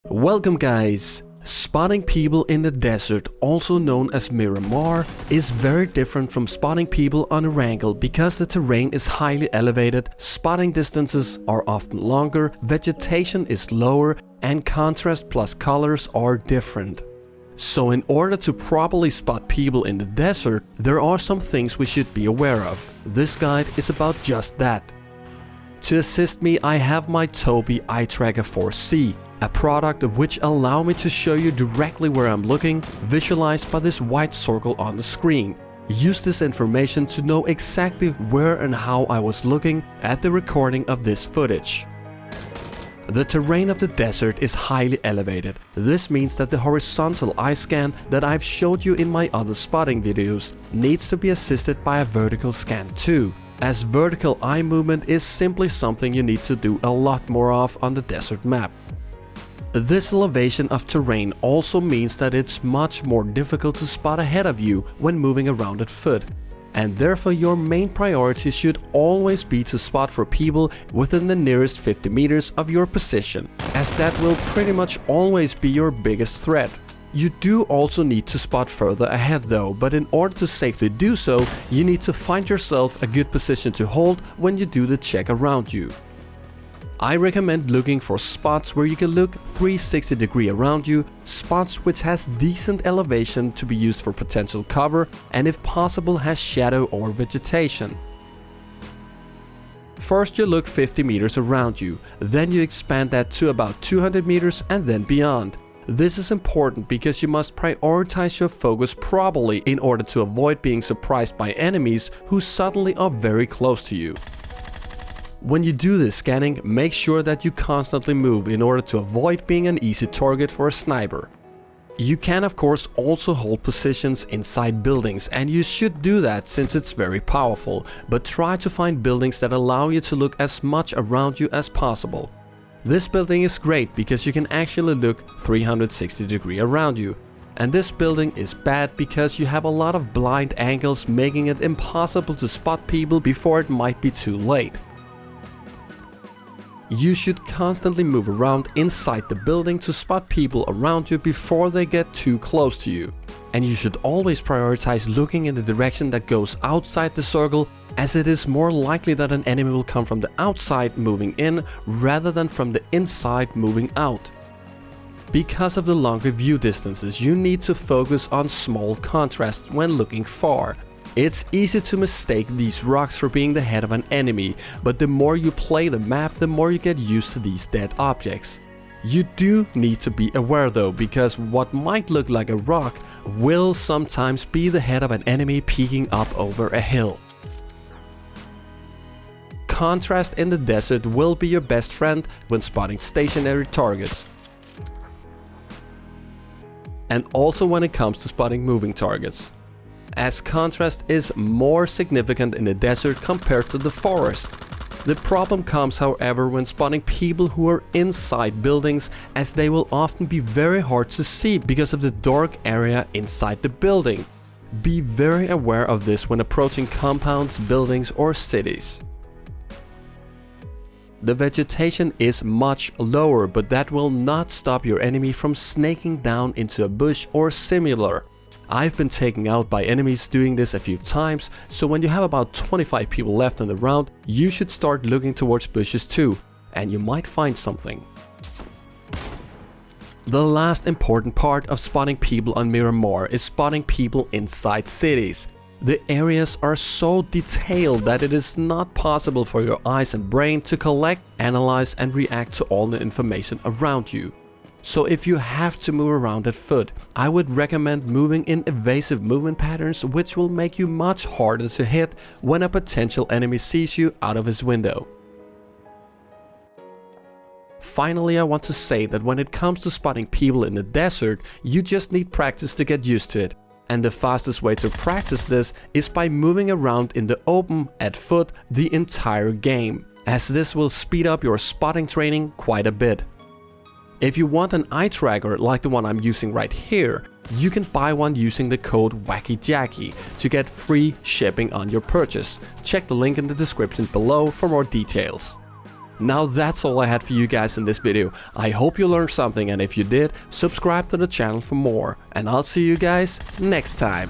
Welcome guys! Spotting people in the desert, also known as Miramar, is very different from spotting people on a wrangle because the terrain is highly elevated, spotting distances are often longer, vegetation is lower, and contrast plus colors are different. So in order to properly spot people in the desert, there are some things we should be aware of. This guide is about just that. To assist me, I have my Tobii Eye Tracker 4C, a product which allows me to show you directly where I'm looking, visualized by this white circle on the screen. Use this information to know exactly where and how I was looking at the recording of this footage. The terrain of the desert is highly elevated. This means that the horizontal eye scan that I've showed you in my other spotting videos needs to be assisted by a vertical scan too, as vertical eye movement is simply something you need to do a lot more of on the desert map. This elevation of terrain also means that it's much more difficult to spot ahead of you when moving around at foot, and therefore your main priority should always be to spot for people within the nearest 50 meters of your position, as that will pretty much always be your biggest threat. You do also need to spot further ahead though, but in order to safely do so, you need to find yourself a good position to hold when you do the check around you. I recommend looking for spots where you can look 360 degree around you, spots which has decent elevation to be used for potential cover, and if possible has shadow or vegetation. First you look 50 meters around you, then you expand that to about 200 meters and then beyond. This is important because you must prioritize your focus properly in order to avoid being surprised by enemies who suddenly are very close to you. When you do this scanning, make sure that you constantly move in order to avoid being an easy target for a sniper. You can of course also hold positions inside buildings, and you should do that since it's very powerful, but try to find buildings that allow you to look as much around you as possible. This building is great because you can actually look 360 degree around you. And this building is bad because you have a lot of blind angles, making it impossible to spot people before it might be too late. You should constantly move around inside the building to spot people around you before they get too close to you. And you should always prioritize looking in the direction that goes outside the circle, as it is more likely that an enemy will come from the outside moving in rather than from the inside moving out. Because of the longer view distances, you need to focus on small contrasts when looking far. It's easy to mistake these rocks for being the head of an enemy, but the more you play the map, the more you get used to these dead objects. You do need to be aware though, because what might look like a rock will sometimes be the head of an enemy peeking up over a hill. Contrast in the desert will be your best friend when spotting stationary targets, and also when it comes to spotting moving targets, as contrast is more significant in the desert compared to the forest. The problem comes however when spotting people who are inside buildings, as they will often be very hard to see because of the dark area inside the building. Be very aware of this when approaching compounds, buildings or cities. The vegetation is much lower, but that will not stop your enemy from snaking down into a bush or similar. I've been taken out by enemies doing this a few times, so when you have about 25 people left in the round, you should start looking towards bushes too, and you might find something. The last important part of spotting people on Miramar is spotting people inside cities. The areas are so detailed that it is not possible for your eyes and brain to collect, analyze and react to all the information around you. So if you have to move around at foot, I would recommend moving in evasive movement patterns, which will make you much harder to hit when a potential enemy sees you out of his window. Finally, I want to say that when it comes to spotting people in the desert, you just need practice to get used to it. And the fastest way to practice this is by moving around in the open at foot the entire game, as this will speed up your spotting training quite a bit. If you want an eye tracker like the one I'm using right here, you can buy one using the code WACKYJACKY to get free shipping on your purchase. Check the link in the description below for more details. Now that's all I had for you guys in this video. I hope you learned something, and if you did, subscribe to the channel for more. And I'll see you guys next time.